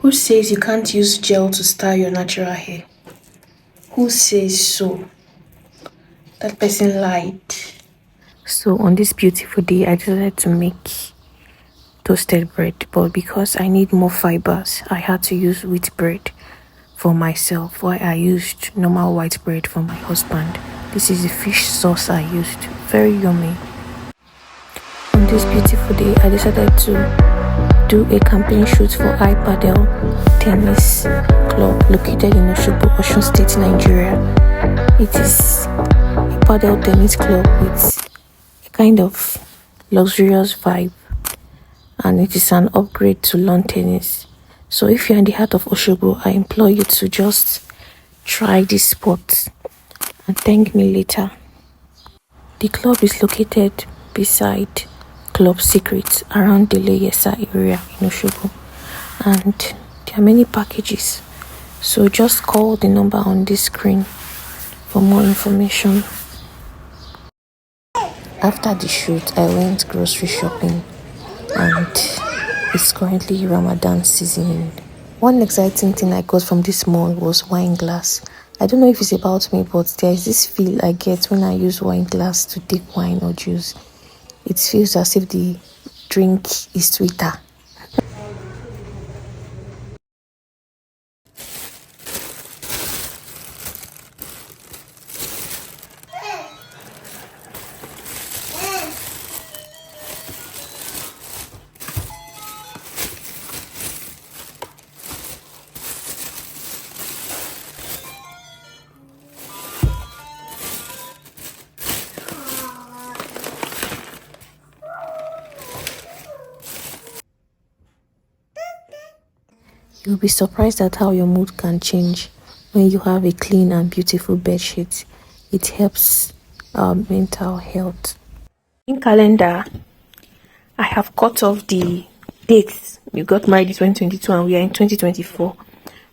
Who says you can't use gel to style your natural hair? Who says so? That person lied. So on this beautiful day, I decided to make toasted bread, but because I need more fibers, I had to use wheat bread for myself, while I used normal white bread for my husband. This is the fish sauce I used. Very yummy. On this beautiful day, I decided to do a campaign shoot for iPadel Tennis Club located in Osogbo, Osun State, Nigeria. It is a paddle tennis club with a kind of luxurious vibe, and it is an upgrade to lawn tennis. So if you're in the heart of Osogbo, I implore you to just try this sport and thank me later. The club is located beside Club Secrets around the Leyesa area in Osogbo, and there are many packages. So just call the number on this screen for more information. After the shoot, I went grocery shopping, and it's currently Ramadan season. One exciting thing I got from this mall was wine glass. I don't know if it's about me, but there is this feel I get when I use wine glass to take wine or juice. It feels as if the drink is sweeter. You'll be surprised at how your mood can change when you have a clean and beautiful bed sheet. It helps our mental health. In calendar, I have cut off the dates. We got married in 2022 and we are in 2024.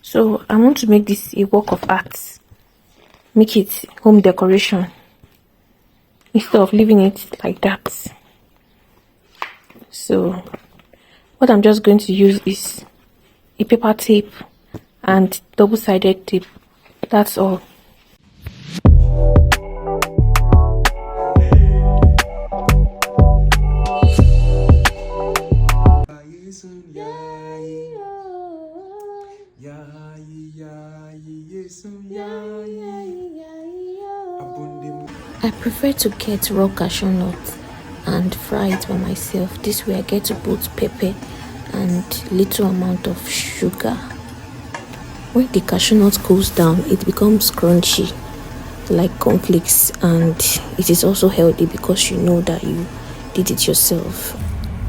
So I want to make this a work of art. Make it home decoration instead of leaving it like that. So what I'm just going to use is a paper tape and double-sided tape. That's all. I prefer to get raw cashew nuts and fry it by myself. This way I get to put pepper and little amount of sugar. When the cashew nut cools down, it becomes crunchy like cornflakes, and it is also healthy because you know that you did it yourself.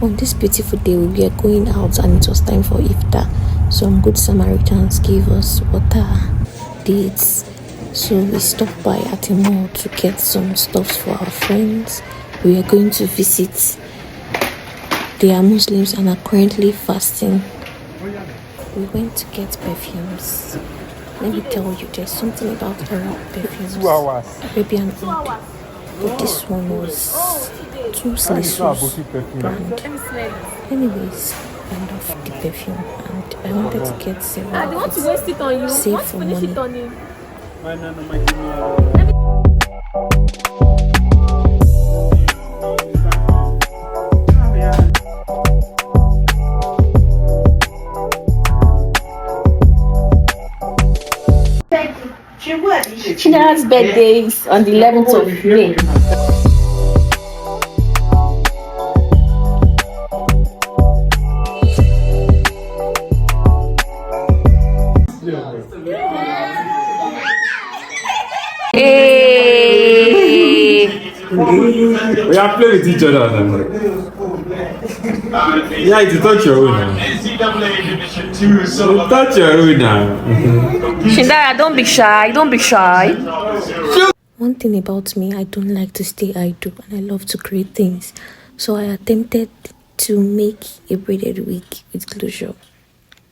On this beautiful day, we were going out and it was time for iftar. Some good Samaritans gave us water, dates. So we stopped by at a mall to get some stuff for our friends. We are going to visit. They are Muslims and are currently fasting. We went to get perfumes. Let me tell you, there's something about Arab perfumes, Arabian oud. But this one was too Slissus brand. Anyways, I love the perfume and I wanted to get several. I don't want to waste it on you. Save for money. China's birthday is on the 11th of May. Hey! We are playing with each other now. Yeah, it's touch your own now. Touch your own now. Shindara, don't be shy. Don't be shy. One thing about me, I don't like to stay idle and I love to create things. So I attempted to make a braided wig with closure.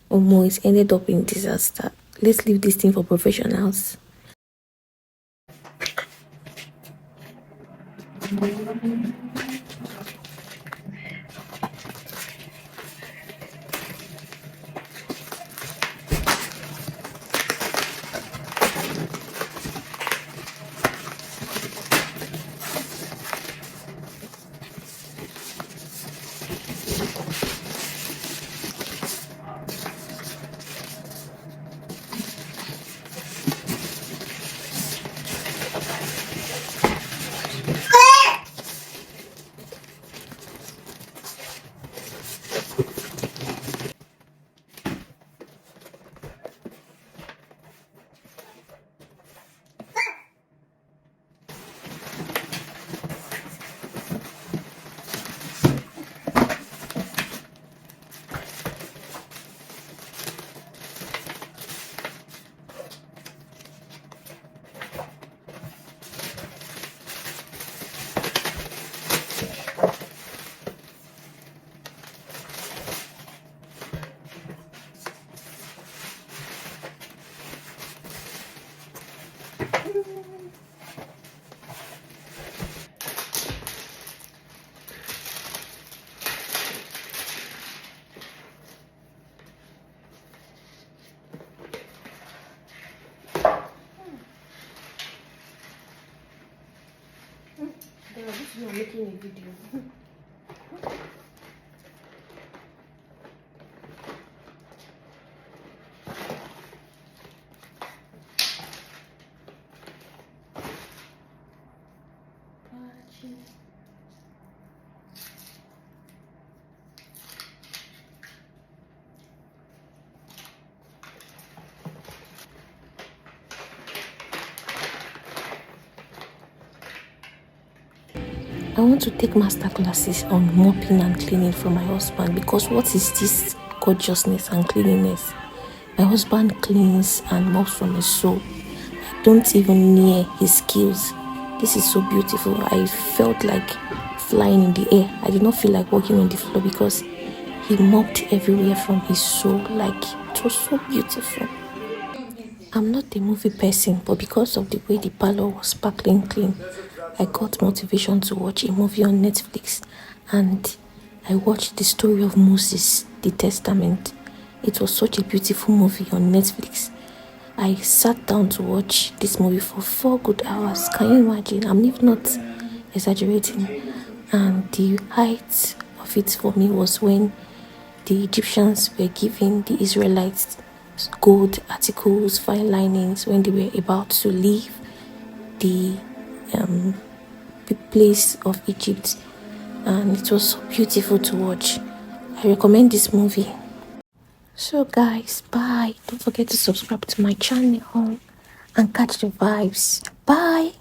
Omo, it ended up in disaster. Let's leave this thing for professionals. This is not making a video. I want to take master classes on mopping and cleaning from my husband, because what is this gorgeousness and cleanliness? My husband cleans and mops from his soul. I don't even near his skills. This is so beautiful. I felt like flying in the air. I did not feel like walking on the floor because he mopped everywhere from his soul. Like, it was so beautiful. I'm not a movie person, but because of the way the parlor was sparkling clean, I got motivation to watch a movie on Netflix, and I watched the story of Moses, the Testament. It was such a beautiful movie on Netflix. I sat down to watch this movie for 4 good hours. Can you imagine? I'm even not exaggerating. And the height of it for me was when the Egyptians were giving the Israelites gold articles, fine linings, when they were about to leave the place of Egypt, and it was so beautiful to watch. I recommend this movie. So guys, bye. Don't forget to subscribe to my channel and catch the vibes. Bye.